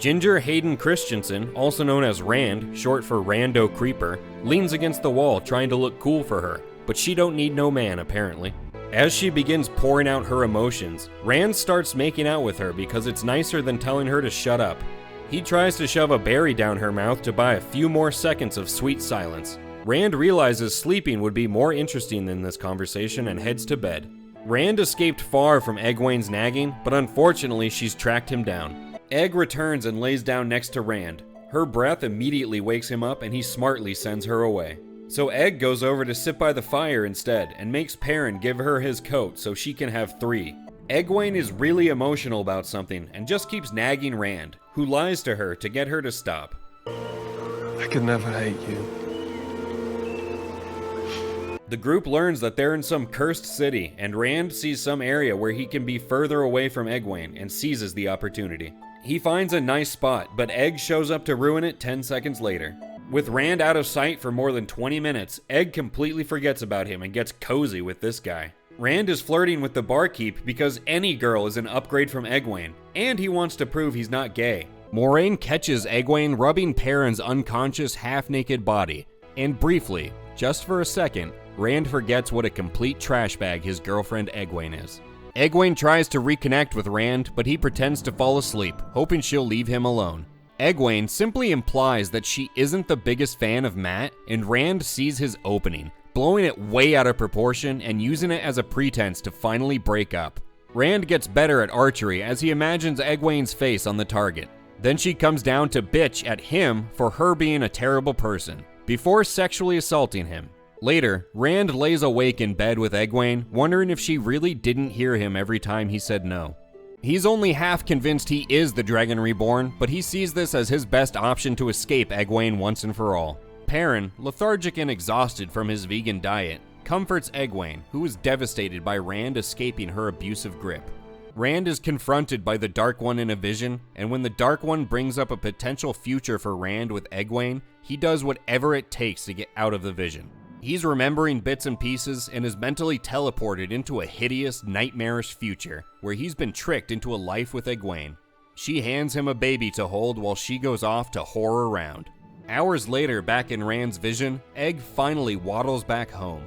Ginger Hayden Christensen, also known as Rand, short for Rando Creeper, leans against the wall trying to look cool for her, but she don't need no man apparently. As she begins pouring out her emotions, Rand starts making out with her because it's nicer than telling her to shut up. He tries to shove a berry down her mouth to buy a few more seconds of sweet silence. Rand realizes sleeping would be more interesting than this conversation and heads to bed. Rand escaped far from Egwene's nagging, but unfortunately she's tracked him down. Egg returns and lays down next to Rand. Her breath immediately wakes him up and he smartly sends her away. So Egg goes over to sit by the fire instead and makes Perrin give her his coat so she can have 3. Egwene is really emotional about something and just keeps nagging Rand, who lies to her to get her to stop. I could never hate you. The group learns that they're in some cursed city, and Rand sees some area where he can be further away from Egwene and seizes the opportunity. He finds a nice spot, but Egg shows up to ruin it 10 seconds later. With Rand out of sight for more than 20 minutes, Egg completely forgets about him and gets cozy with this guy. Rand is flirting with the barkeep because any girl is an upgrade from Egwene, and he wants to prove he's not gay. Moraine catches Egwene rubbing Perrin's unconscious, half-naked body, and briefly, just for a second, Rand forgets what a complete trash bag his girlfriend Egwene is. Egwene tries to reconnect with Rand, but he pretends to fall asleep, hoping she'll leave him alone. Egwene simply implies that she isn't the biggest fan of Matt, and Rand sees his opening, blowing it way out of proportion and using it as a pretense to finally break up. Rand gets better at archery as he imagines Egwene's face on the target. Then she comes down to bitch at him for her being a terrible person, before sexually assaulting him. Later, Rand lays awake in bed with Egwene, wondering if she really didn't hear him every time he said no. He's only half convinced he is the Dragon Reborn, but he sees this as his best option to escape Egwene once and for all. Perrin, lethargic and exhausted from his vegan diet, comforts Egwene, who is devastated by Rand escaping her abusive grip. Rand is confronted by the Dark One in a vision, and when the Dark One brings up a potential future for Rand with Egwene, he does whatever it takes to get out of the vision. He's remembering bits and pieces and is mentally teleported into a hideous, nightmarish future where he's been tricked into a life with Egwene. She hands him a baby to hold while she goes off to whore around. Hours later, back in Rand's vision, Egg finally waddles back home.